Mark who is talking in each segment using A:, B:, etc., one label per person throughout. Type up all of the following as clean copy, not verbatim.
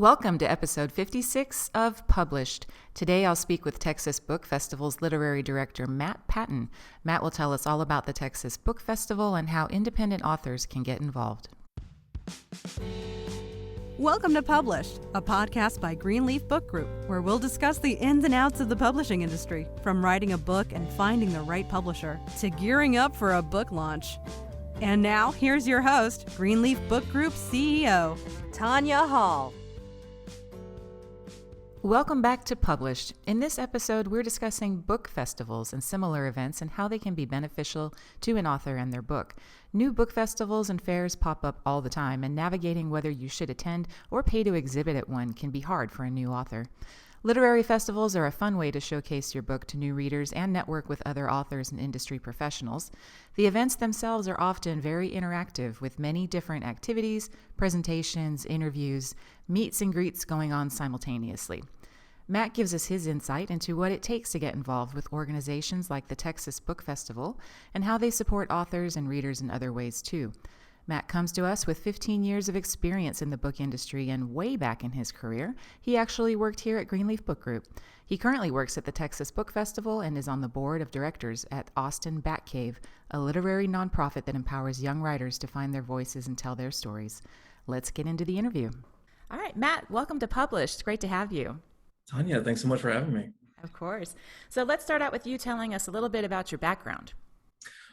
A: Welcome to episode 56 of Published. Today I'll speak with Texas Book Festival's literary director, Matt Patin. Matt will tell us all about the Texas Book Festival and how independent authors can get involved.
B: Welcome to Published, a podcast by Greenleaf Book Group, where we'll discuss the ins and outs of the publishing industry, from writing a book and finding the right publisher, to gearing up for a book launch. And now, here's your host, Greenleaf Book Group CEO, Tanya Hall.
A: Welcome back to Published. In this episode, we're discussing book festivals and similar events and how they can be beneficial to an author and their book. New book festivals and fairs pop up all the time, and navigating whether you should attend or pay to exhibit at one can be hard for a new author. Literary festivals are a fun way to showcase your book to new readers and network with other authors and industry professionals. The events themselves are often very interactive, with many different activities, presentations, interviews, meets and greets going on simultaneously. Matt gives us his insight into what it takes to get involved with organizations like the Texas Book Festival and how they support authors and readers in other ways too. Matt comes to us with 15 years of experience in the book industry, and way back in his career, he actually worked here at Greenleaf Book Group. He currently works at the Texas Book Festival and is on the board of directors at Austin Batcave, a literary nonprofit that empowers young writers to find their voices and tell their stories. Let's get into the interview. All right, Matt, welcome to Published. Great to have you.
C: Tanya, thanks so much for having me.
A: Of course. So let's start out with you telling us a little bit about your background.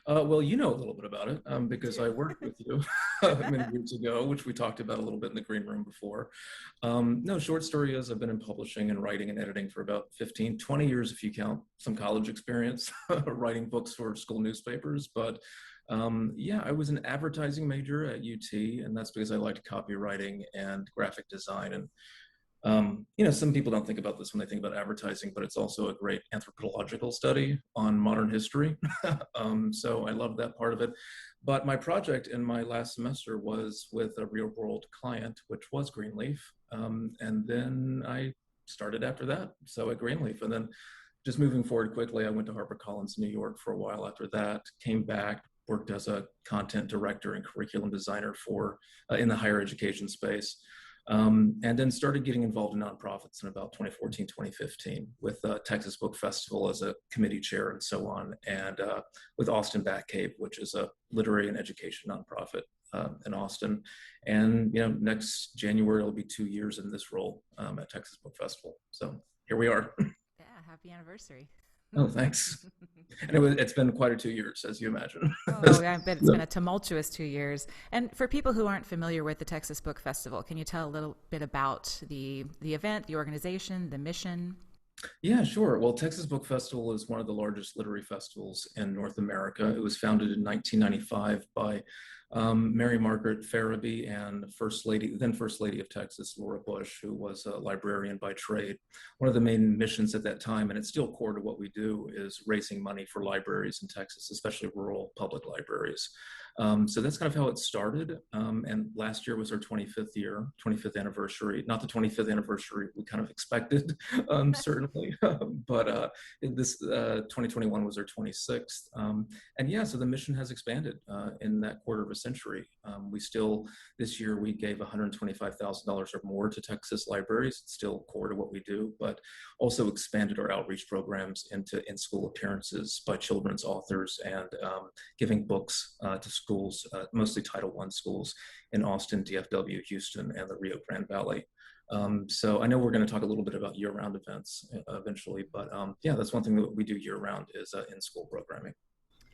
C: Well, you know a little bit about it because I worked with you many years ago, which we talked about a little bit in the green room before. No, short story is I've been in publishing and writing and editing for about 15, 20 years if you count some college experience, writing books for school newspapers. But yeah, I was an advertising major at UT, and that's because I liked copywriting and graphic design. And some people don't think about this when they think about advertising, but it's also a great anthropological study on modern history. So I love that part of it. But my project in my last semester was with a real world client, which was Greenleaf. And then I started after that. So at Greenleaf, and then just moving forward quickly, I went to HarperCollins, New York for a while after that, came back, worked as a content director and curriculum designer for in the higher education space. And then started getting involved in nonprofits in about 2014, 2015 with Texas Book Festival as a committee chair and so on, and with Austin Batcave, which is a literary and education nonprofit in Austin. And, next January, it'll be 2 years in this role at Texas Book Festival. So here we are.
A: Yeah, happy anniversary.
C: Oh, thanks. And it's been quite a 2 years, as you imagine.
A: Oh, yeah, I bet it's been a tumultuous 2 years. And for people who aren't familiar with the Texas Book Festival, can you tell a little bit about the event, the organization, the mission?
C: Yeah, sure. Well, Texas Book Festival is one of the largest literary festivals in North America. It was founded in 1995 by Mary Margaret Farabee and then First Lady of Texas, Laura Bush, who was a librarian by trade. One of the main missions at that time, and it's still core to what we do, is raising money for libraries in Texas, especially rural public libraries. So that's kind of how it started. And last year was our 25th anniversary. Not the 25th anniversary we kind of expected, certainly, but this 2021 was our 26th. And yeah, so the mission has expanded in that quarter of a century. This year we gave $125,000 or more to Texas libraries. It's still core to what we do, but also expanded our outreach programs into in-school appearances by children's authors and giving books to schools, mostly Title I schools in Austin, DFW, Houston, and the Rio Grande Valley. So I know we're going to talk a little bit about year-round events eventually, but yeah, that's one thing that we do year-round is in-school programming.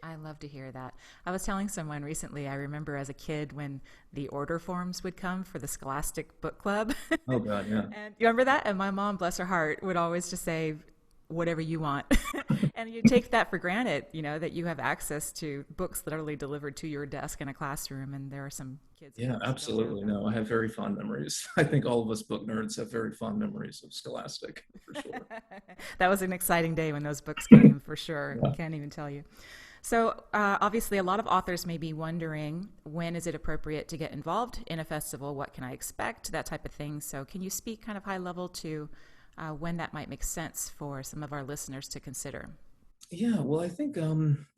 A: I love to hear that. I was telling someone recently, I remember as a kid when the order forms would come for the Scholastic Book Club.
C: Oh, God, yeah.
A: And you remember that? And my mom, bless her heart, would always just say, whatever you want. And you take that for granted, that you have access to books literally delivered to your desk in a classroom, and there are some kids.
C: Yeah, absolutely. No, I have very fond memories. I think all of us book nerds have very fond memories of Scholastic, for sure.
A: That was an exciting day when those books came, for sure.
C: Yeah.
A: I can't even tell you. So obviously a lot of authors may be wondering, when is it appropriate to get involved in a festival? What can I expect? That type of thing. So can you speak kind of high level to when that might make sense for some of our listeners to consider?
C: Yeah, well, I think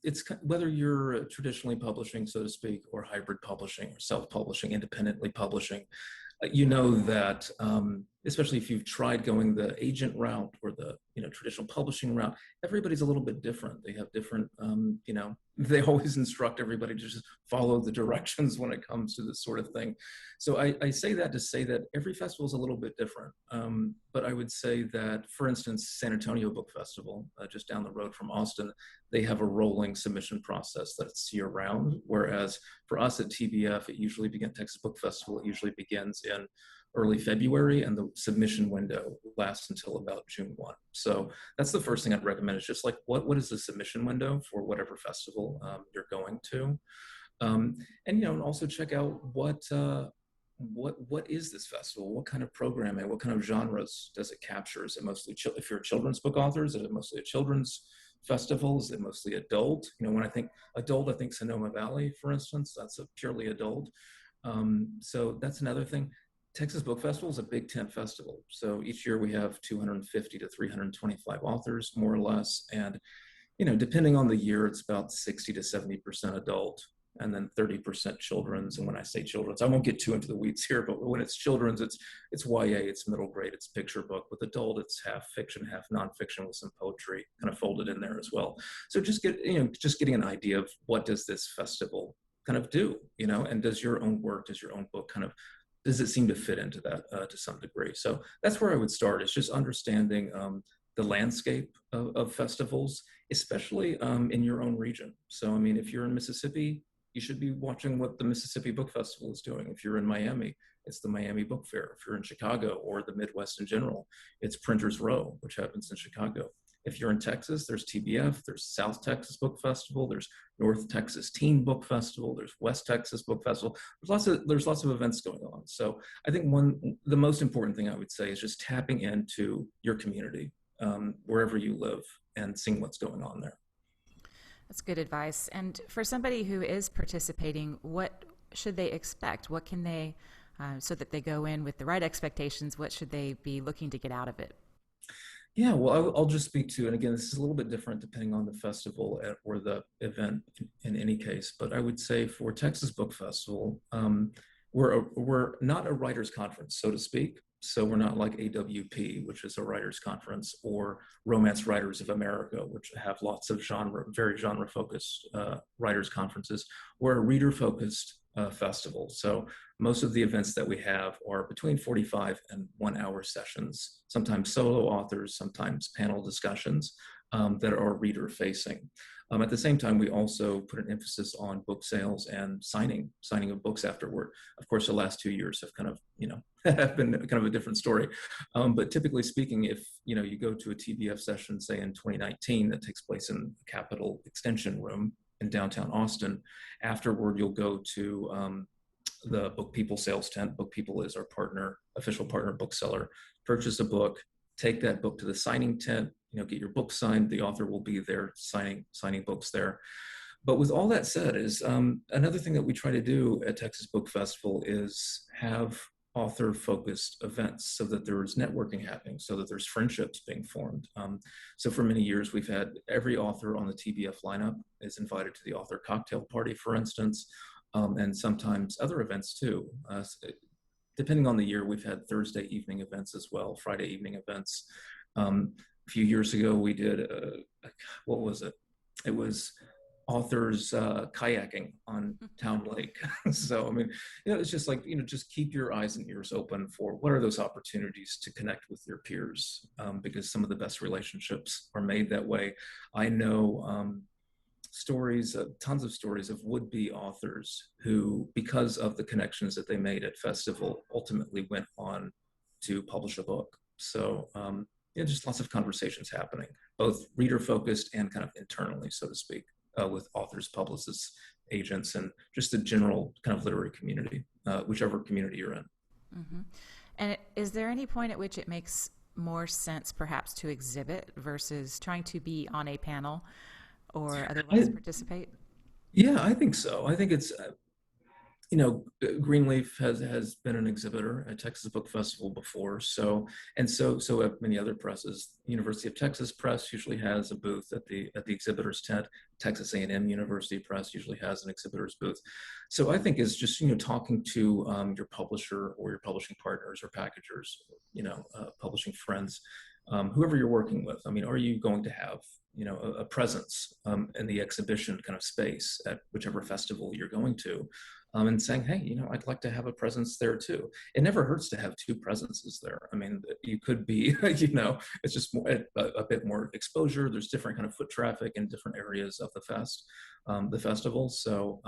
C: it's whether you're traditionally publishing, so to speak, or hybrid publishing or self-publishing, independently publishing. You know that, especially if you've tried going the agent route or the traditional publishing route, everybody's a little bit different. They have different, they always instruct everybody to just follow the directions when it comes to this sort of thing. So I say that to say that every festival is a little bit different. But I would say that, for instance, San Antonio Book Festival, just down the road from Austin, they have a rolling submission process that's year round. Whereas for us at TBF, Texas Book Festival, it usually begins in early February, and the submission window lasts until about June 1. So that's the first thing I'd recommend, is just like, what is the submission window for whatever festival you're going to? Um, and also check out what is this festival? What kind of programming? What kind of genres does it capture? Is it mostly if you're a children's book author? Is it mostly a children's festival? Is it mostly adult? When I think adult, I think Sonoma Valley, for instance. That's a purely adult. So that's another thing. Texas Book Festival is a big tent festival. So each year we have 250 to 325 authors, more or less. And, depending on the year, it's about 60 to 70% adult, and then 30% children's. And when I say children's, I won't get too into the weeds here, but when it's children's, it's YA, it's middle grade, it's picture book. With adult, it's half fiction, half nonfiction, with some poetry kind of folded in there as well. So just getting an idea of what does this festival kind of do, and does your own work, does your own book does it seem to fit into that to some degree? So that's where I would start, is just understanding the landscape of festivals, especially in your own region. So, I mean, if you're in Mississippi, you should be watching what the Mississippi Book Festival is doing. If you're in Miami, it's the Miami Book Fair. If you're in Chicago or the Midwest in general, it's Printers Row, which happens in Chicago. If you're in Texas, there's TBF, there's South Texas Book Festival, there's North Texas Teen Book Festival, there's West Texas Book Festival. There's lots of events going on. So I think the most important thing I would say is just tapping into your community, wherever you live, and seeing what's going on there.
A: That's good advice. And for somebody who is participating, what should they expect? What can they, so that they go in with the right expectations, what should they be looking to get out of it?
C: Yeah, well, I'll just speak to, and again, this is a little bit different depending on the festival or the event in any case, but I would say for Texas Book Festival, we're not a writers' conference, so to speak. So we're not like AWP, which is a writers' conference, or Romance Writers of America, which have lots of very genre-focused writers' conferences. We're a reader-focused festival. So most of the events that we have are between 45 and 1 hour sessions, sometimes solo authors, sometimes panel discussions that are reader facing. At the same time, we also put an emphasis on book sales and signing of books afterward. Of course, the last 2 years have kind of, have been kind of a different story. But typically speaking, if, you go to a TBF session, say in 2019, that takes place in the Capitol Extension Room in downtown Austin, afterward, you'll go to the Book People sales tent. Book People is our official partner bookseller. Purchase a book, take that book to the signing tent, get your book signed. The author will be there signing books there. But with all that said, is another thing that we try to do at Texas Book Festival is have author-focused events, so that there's networking happening, so that there's friendships being formed. So for many years, we've had every author on the TBF lineup is invited to the author cocktail party, for instance, and sometimes other events too. Depending on the year, we've had Thursday evening events as well, Friday evening events. A few years ago, we did, what was it? It was authors kayaking on Town Lake. So, I mean, it's just like, just keep your eyes and ears open for what are those opportunities to connect with your peers, because some of the best relationships are made that way. I know tons of stories of would-be authors who, because of the connections that they made at festival, ultimately went on to publish a book. So, just lots of conversations happening, both reader-focused and kind of internally, so to speak, with authors, publicists, agents, and just the general kind of literary community, whichever community you're in.
A: Mm-hmm. And is there any point at which it makes more sense perhaps to exhibit versus trying to be on a panel or otherwise participate?
C: Yeah, I think so. I think it's, Greenleaf has been an exhibitor at Texas Book Festival before. So have many other presses. University of Texas Press usually has a booth at the exhibitor's tent. Texas A&M University Press usually has an exhibitor's booth. So I think is just talking to your publisher or your publishing partners or packagers, publishing friends, whoever you're working with. I mean, are you going to have a presence in the exhibition kind of space at whichever festival you're going to? And saying, hey, I'd like to have a presence there too. It never hurts to have two presences there. I mean, you could be, it's just a bit more exposure. There's different kind of foot traffic in different areas of the festival. So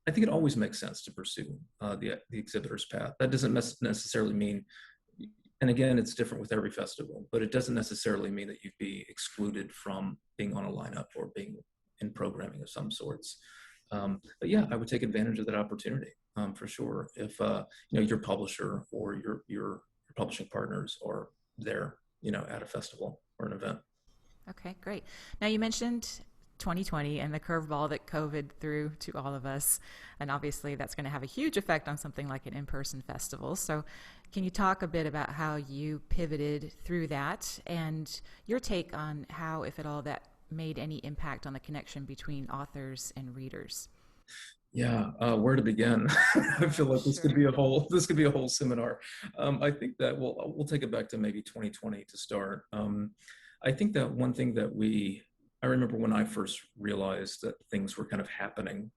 C: I think it always makes sense to pursue the exhibitor's path. That doesn't necessarily mean, and again, it's different with every festival, but it doesn't necessarily mean that you'd be excluded from being on a lineup or being in programming of some sorts. But yeah, I would take advantage of that opportunity for sure. If your publisher or your publishing partners are there, at a festival or an event.
A: Okay, great. Now you mentioned 2020 and the curveball that COVID threw to all of us, and obviously that's going to have a huge effect on something like an in-person festival. So, can you talk a bit about how you pivoted through that and your take on how, if at all, that made any impact on the connection between authors and readers?
C: Yeah, where to begin? I feel like this could be a whole seminar. I think that we'll take it back to maybe 2020 to start. I think that one thing that I remember when I first realized that things were kind of happening,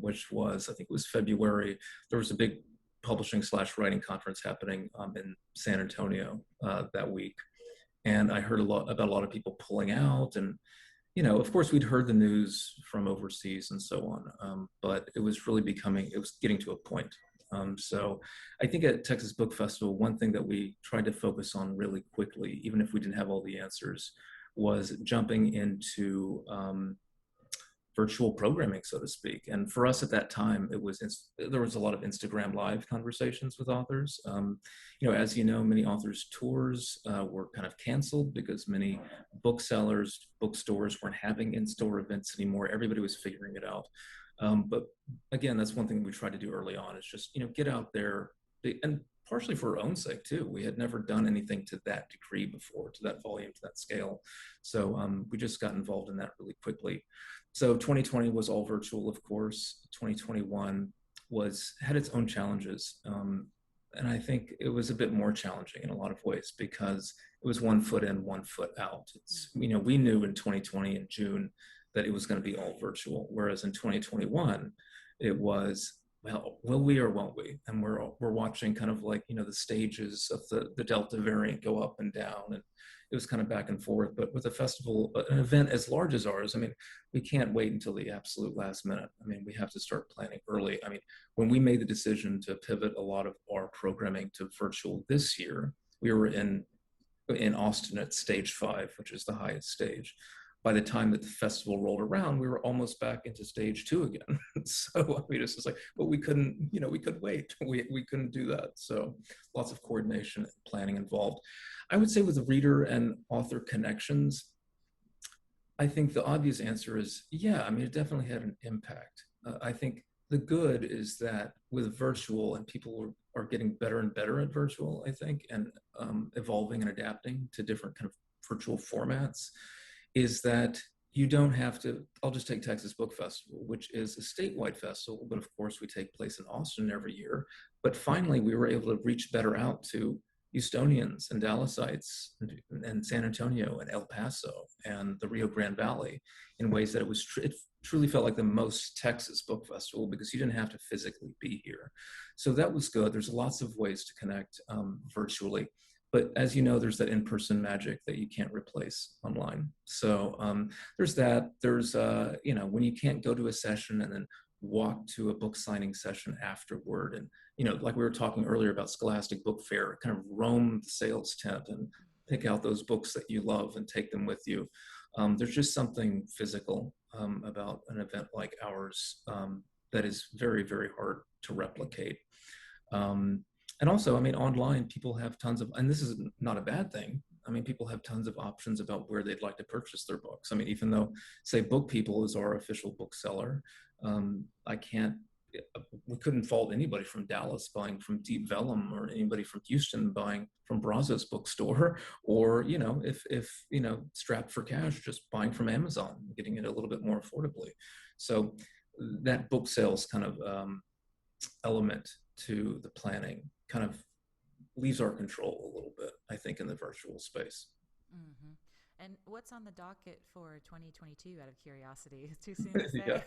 C: which was, I think it was February. There was a big publishing/writing conference happening in San Antonio that week, and I heard about a lot of people pulling out. And of course, we'd heard the news from overseas and so on, but it was getting to a point. So I think at Texas Book Festival, one thing that we tried to focus on really quickly, even if we didn't have all the answers, was jumping into virtual programming, so to speak. And for us at that time, there was a lot of Instagram Live conversations with authors. As many authors' tours were kind of canceled because many booksellers, bookstores weren't having in-store events anymore. Everybody was figuring it out. But again, that's one thing we tried to do early on, is just, get out there, and partially for our own sake too. We had never done anything to that degree before, to that volume, to that scale. So we just got involved in that really quickly. So 2020 was all virtual, of course. 2021 had its own challenges. And I think it was a bit more challenging in a lot of ways because it was 1 foot in, 1 foot out. We knew in 2020 in June that it was going to be all virtual, whereas in 2021 it was, well, will we or won't we? And we're watching kind of like the stages of the Delta variant go up and down, and it was kind of back and forth. But with a festival, an event as large as ours, I mean, we can't wait until the absolute last minute. I mean, we have to start planning early. I mean, when we made the decision to pivot a lot of our programming to virtual this year, we were in Austin at stage 5, which is the highest stage. By the time that the festival rolled around, we were almost back into stage 2 again. So I mean, it's just like, but we couldn't wait. We couldn't do that. So lots of coordination and planning involved. I would say with the reader and author connections, I think the obvious answer is, yeah, I mean, it definitely had an impact. I think the good is that with virtual, and people are getting better and better at virtual, I think, and evolving and adapting to different kind of virtual formats, is that you don't have to. I'll just take Texas Book Festival, which is a statewide festival, but of course we take place in Austin every year. But finally, we were able to reach better out to Houstonians and Dallasites and San Antonio and El Paso and the Rio Grande Valley in ways that it truly felt like the most Texas book festival because you didn't have to physically be here. So that was good. There's lots of ways to connect virtually. But as you know, there's that in-person magic that you can't replace online. So there's that. There's, when you can't go to a session and then walk to a book signing session afterward. And, like we were talking earlier about Scholastic Book Fair, kind of roam the sales tent and pick out those books that you love and take them with you. There's just something physical about an event like ours that is very, very hard to replicate. And also, I mean, online, people have tons of, and this is not a bad thing. I mean, people have tons of options about where they'd like to purchase their books. I mean, even though, say, Book People is our official bookseller, I can't we couldn't fault anybody from Dallas buying from Deep Vellum, or anybody from Houston buying from Brazos bookstore, or, if strapped for cash, just buying from Amazon, getting it a little bit more affordably. So that book sales kind of element to the planning kind of leaves our control a little bit, I think, in the virtual space.
A: Mm-hmm. And what's on the docket for 2022 out of curiosity? It's too soon to say.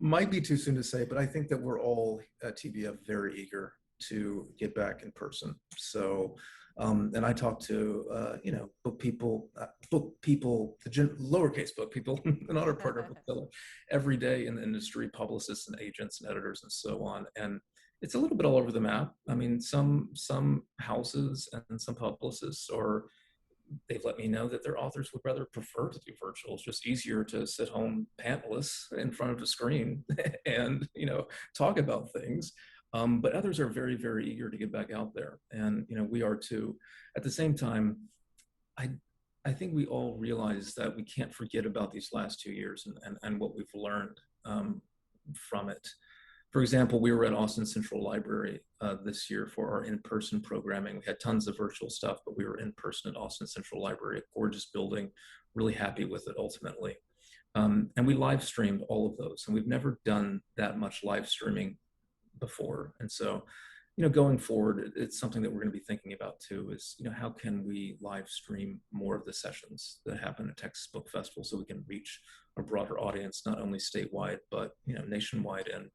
C: Might be too soon to say, but I think that we're all at TBF very eager to get back in person. So, and I talk to, book people, lowercase book people, not our partner bookseller, every day in the industry, publicists and agents and editors and so on. And it's a little bit all over the map. I mean, some houses and some publicists they've let me know that their authors would rather prefer to do virtual. It's just easier to sit home pantless in front of a screen and, talk about things. But others are very, very eager to get back out there. And, we are too. At the same time, I think we all realize that we can't forget about these last 2 years and what we've learned from it. For example, we were at Austin Central Library this year for our in-person programming. We had tons of virtual stuff, but we were in person at Austin Central Library, a gorgeous building, really happy with it ultimately. And we live streamed all of those, and we've never done that much live streaming before. And so, going forward, it's something that we're going to be thinking about too, is, how can we live stream more of the sessions that happen at Texas Book Festival so we can reach a broader audience, not only statewide, but, nationwide and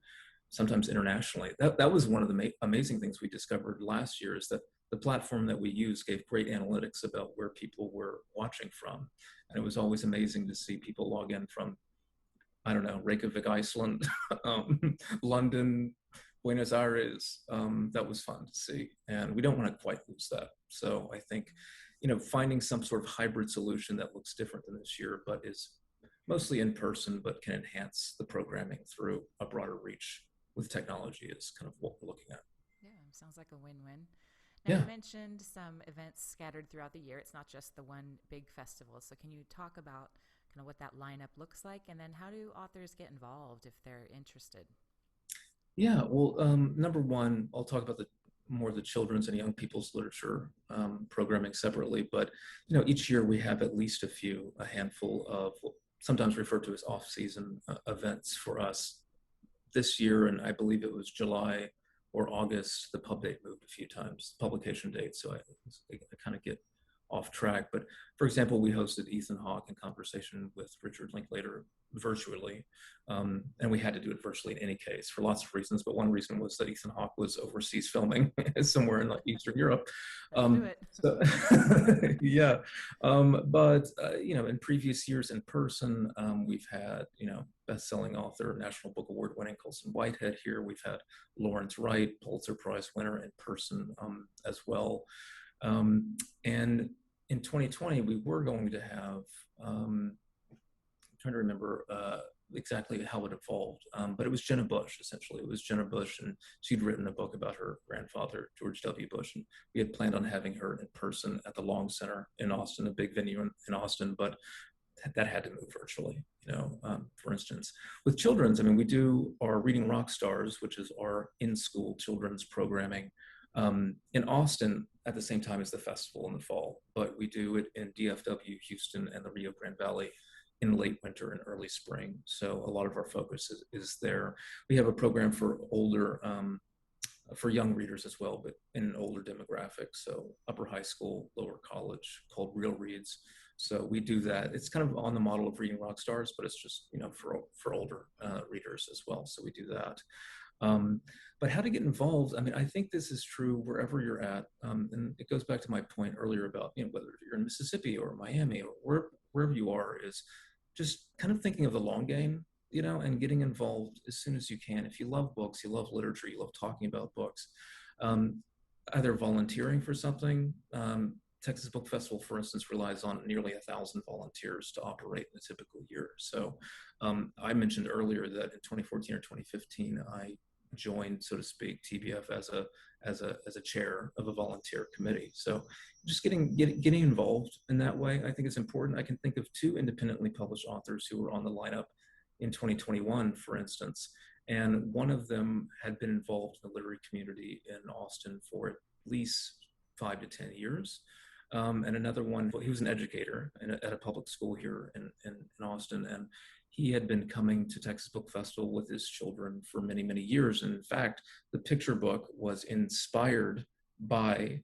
C: sometimes internationally. That was one of the amazing things we discovered last year, is that the platform that we use gave great analytics about where people were watching from. And it was always amazing to see people log in from, I don't know, Reykjavik, Iceland, London, Buenos Aires. That was fun to see. And we don't want to quite lose that. So I think, finding some sort of hybrid solution that looks different than this year, but is mostly in person, but can enhance the programming through a broader reach with technology is kind of what we're looking at.
A: Yeah, sounds like a win-win. Now,
C: Yeah.
A: you mentioned some events scattered throughout the year. It's not just the one big festival. So can you talk about kind of what that lineup looks like, and then how do authors get involved if they're interested?
C: Yeah, well, number one, I'll talk about more of the children's and young people's literature programming separately. But, each year we have at least a handful of sometimes referred to as off-season events for us. This year, and I believe it was July or August, the pub date moved a few times, publication date. So I kind of get off track. But for example, we hosted Ethan Hawke in conversation with Richard Linklater virtually. And we had to do it virtually in any case for lots of reasons. But one reason was that Ethan Hawke was overseas filming somewhere in Eastern Europe. So, yeah. But in previous years in person, we've had, best-selling author, National Book Award winning Colson Whitehead here. We've had Lawrence Wright, Pulitzer Prize winner, in person as well. And in 2020, we were going to have, I'm trying to remember exactly how it evolved, but it was Jenna Bush, essentially. It was Jenna Bush, and she'd written a book about her grandfather, George W. Bush, and we had planned on having her in person at the Long Center in Austin, a big venue in Austin, but that had to move virtually, for instance. With children's, we do our Reading Rock Stars, which is our in-school children's programming in Austin at the same time as the festival in the fall, but we do it in DFW, Houston, and the Rio Grande Valley in late winter and early spring. So a lot of our focus is there. We have a program for for young readers as well, but in an older demographic. So upper high school, lower college, called Real Reads. So we do that. It's kind of on the model of Reading Rock Stars, but it's just, for older readers as well. So we do that. But how to get involved, I think this is true wherever you're at. And it goes back to my point earlier about, whether you're in Mississippi or Miami or wherever you are, is just kind of thinking of the long game, and getting involved as soon as you can. If you love books, you love literature, you love talking about books, either volunteering for something. Texas Book Festival, for instance, relies on nearly 1,000 volunteers to operate in a typical year. So I mentioned earlier that in 2014 or 2015, I joined, so to speak, TBF as a chair of a volunteer committee. So just getting involved in that way, I think is important. I can think of 2 independently published authors who were on the lineup in 2021, for instance, And one of them had been involved in the literary community in Austin for at least 5 to 10 years. And another one, he was an educator at a public school here in Austin. And he had been coming to Texas Book Festival with his children for many, many years. And in fact, the picture book was inspired by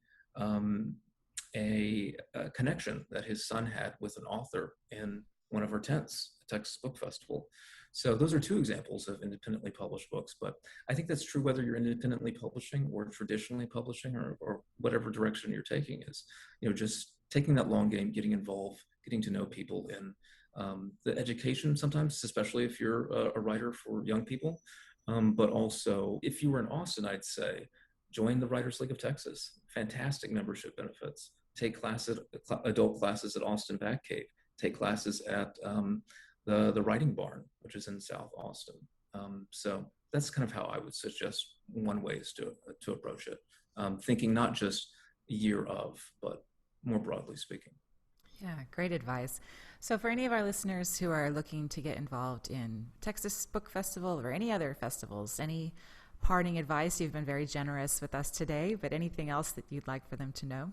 C: a connection that his son had with an author in one of our tents at Texas Book Festival. So those are two examples of independently published books, but I think that's true whether you're independently publishing or traditionally publishing or whatever direction you're taking is, just taking that long game, getting involved, getting to know people in the education sometimes, especially if you're a writer for young people. But also if you were in Austin, I'd say join the Writers League of Texas, fantastic membership benefits. Take adult classes at Austin Batcave, take classes at the Writing Barn, which is in South Austin. So that's kind of how I would suggest one way is to approach it, thinking not just year of, but more broadly speaking.
A: Yeah, great advice. So for any of our listeners who are looking to get involved in Texas Book Festival or any other festivals, any parting advice? You've been very generous with us today, but anything else that you'd like for them to know?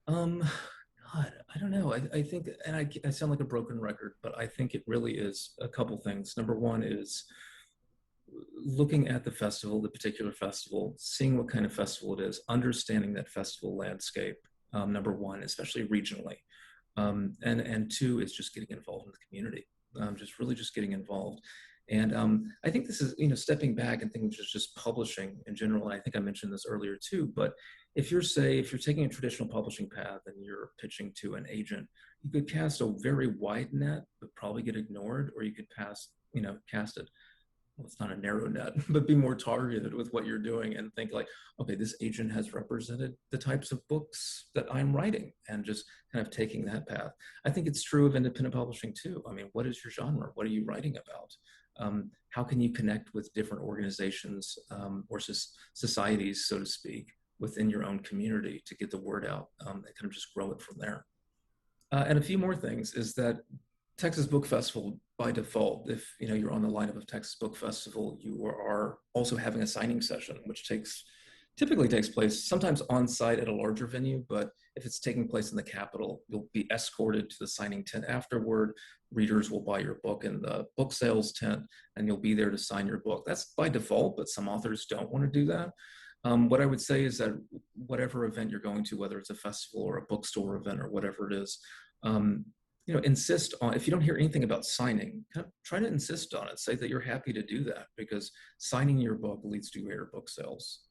C: God, I don't know. I think, and I sound like a broken record, but I think it really is a couple things. Number one is looking at the festival, the particular festival, seeing what kind of festival it is, understanding that festival landscape, number one, especially regionally. And two is just getting involved in the community, just getting involved. And I think this is, stepping back and thinking just publishing in general. And I think I mentioned this earlier too, but if you're taking a traditional publishing path and you're pitching to an agent, you could cast a very wide net, but probably get ignored, or you could cast it. Well, it's not a narrow net, but be more targeted with what you're doing and think like, okay, this agent has represented the types of books that I'm writing, and just kind of taking that path. I think it's true of independent publishing too. I mean, what is your genre? What are you writing about? How can you connect with different organizations or societies, so to speak, within your own community to get the word out and kind of just grow it from there? And a few more things is that Texas Book Festival, by default, if you're on the lineup of Texas Book Festival, you are also having a signing session, which typically takes place sometimes on site at a larger venue, but if it's taking place in the Capitol, you'll be escorted to the signing tent afterward. Readers will buy your book in the book sales tent, and you'll be there to sign your book. That's by default, but some authors don't want to do that. What I would say is that whatever event you're going to, whether it's a festival or a bookstore event or whatever it is, insist on, if you don't hear anything about signing, kind of try to insist on it. Say that you're happy to do that, because signing your book leads to greater book sales.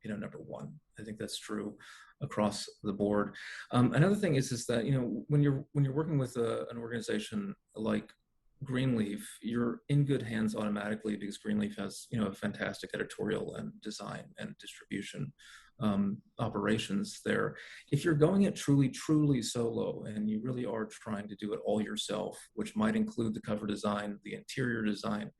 C: Number one, I think that's true across the board. Another thing is that, when you're working with an organization like Greenleaf, you're in good hands automatically, because Greenleaf has, a fantastic editorial and design and distribution operations there. If you're going it truly solo, and you really are trying to do it all yourself, which might include the cover design, the interior design,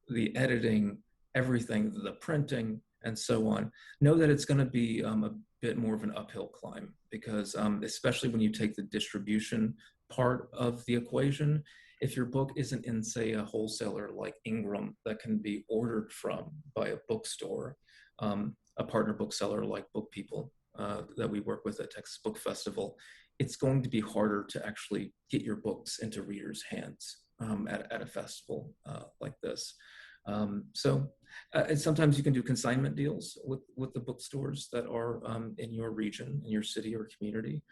C: the editing, everything, the printing, and so on, know that it's going to be a bit more of an uphill climb, because especially when you take the distribution part of the equation, if your book isn't in, say, a wholesaler like Ingram that can be ordered from by a bookstore, a partner bookseller like Book People that we work with at Texas Book Festival, it's going to be harder to actually get your books into readers' hands at a festival like this. Sometimes you can do consignment deals with the bookstores that are in your region, in your city or community.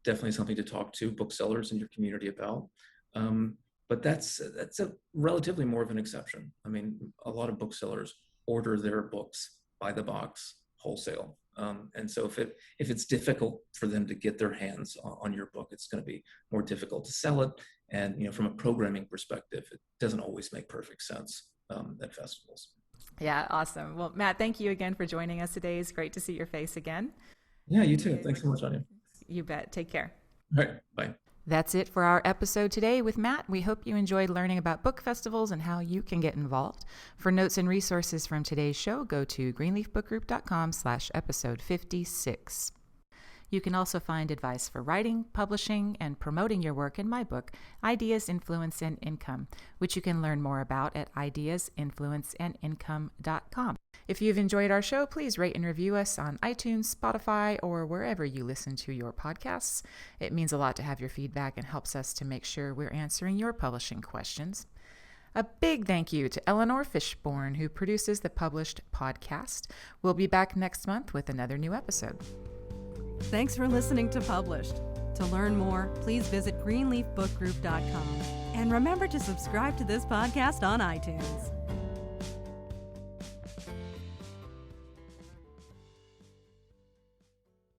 C: Definitely something to talk to booksellers in your community about. But that's a relatively more of an exception. I mean, a lot of booksellers order their books by the box, wholesale. And so if it's difficult for them to get their hands on your book, it's going to be more difficult to sell it. And from a programming perspective, it doesn't always make perfect sense at festivals.
A: Yeah, awesome. Well, Matt, thank you again for joining us today. It's great to see your face again.
C: Yeah, you too. Thanks so much, Anya.
A: You bet. Take care.
C: All right. Bye.
A: That's it for our episode today with Matt. We hope you enjoyed learning about book festivals and how you can get involved. For notes and resources from today's show, go to greenleafbookgroup.com/episode 56. You can also find advice for writing, publishing, and promoting your work in my book, Ideas, Influence, and Income, which you can learn more about at ideasinfluenceandincome.com. If you've enjoyed our show, please rate and review us on iTunes, Spotify, or wherever you listen to your podcasts. It means a lot to have your feedback and helps us to make sure we're answering your publishing questions. A big thank you to Eleanor Fishborn, who produces the published podcast. We'll be back next month with another new episode.
B: Thanks for listening to Published. To learn more, please visit greenleafbookgroup.com. And remember to subscribe to this podcast on iTunes.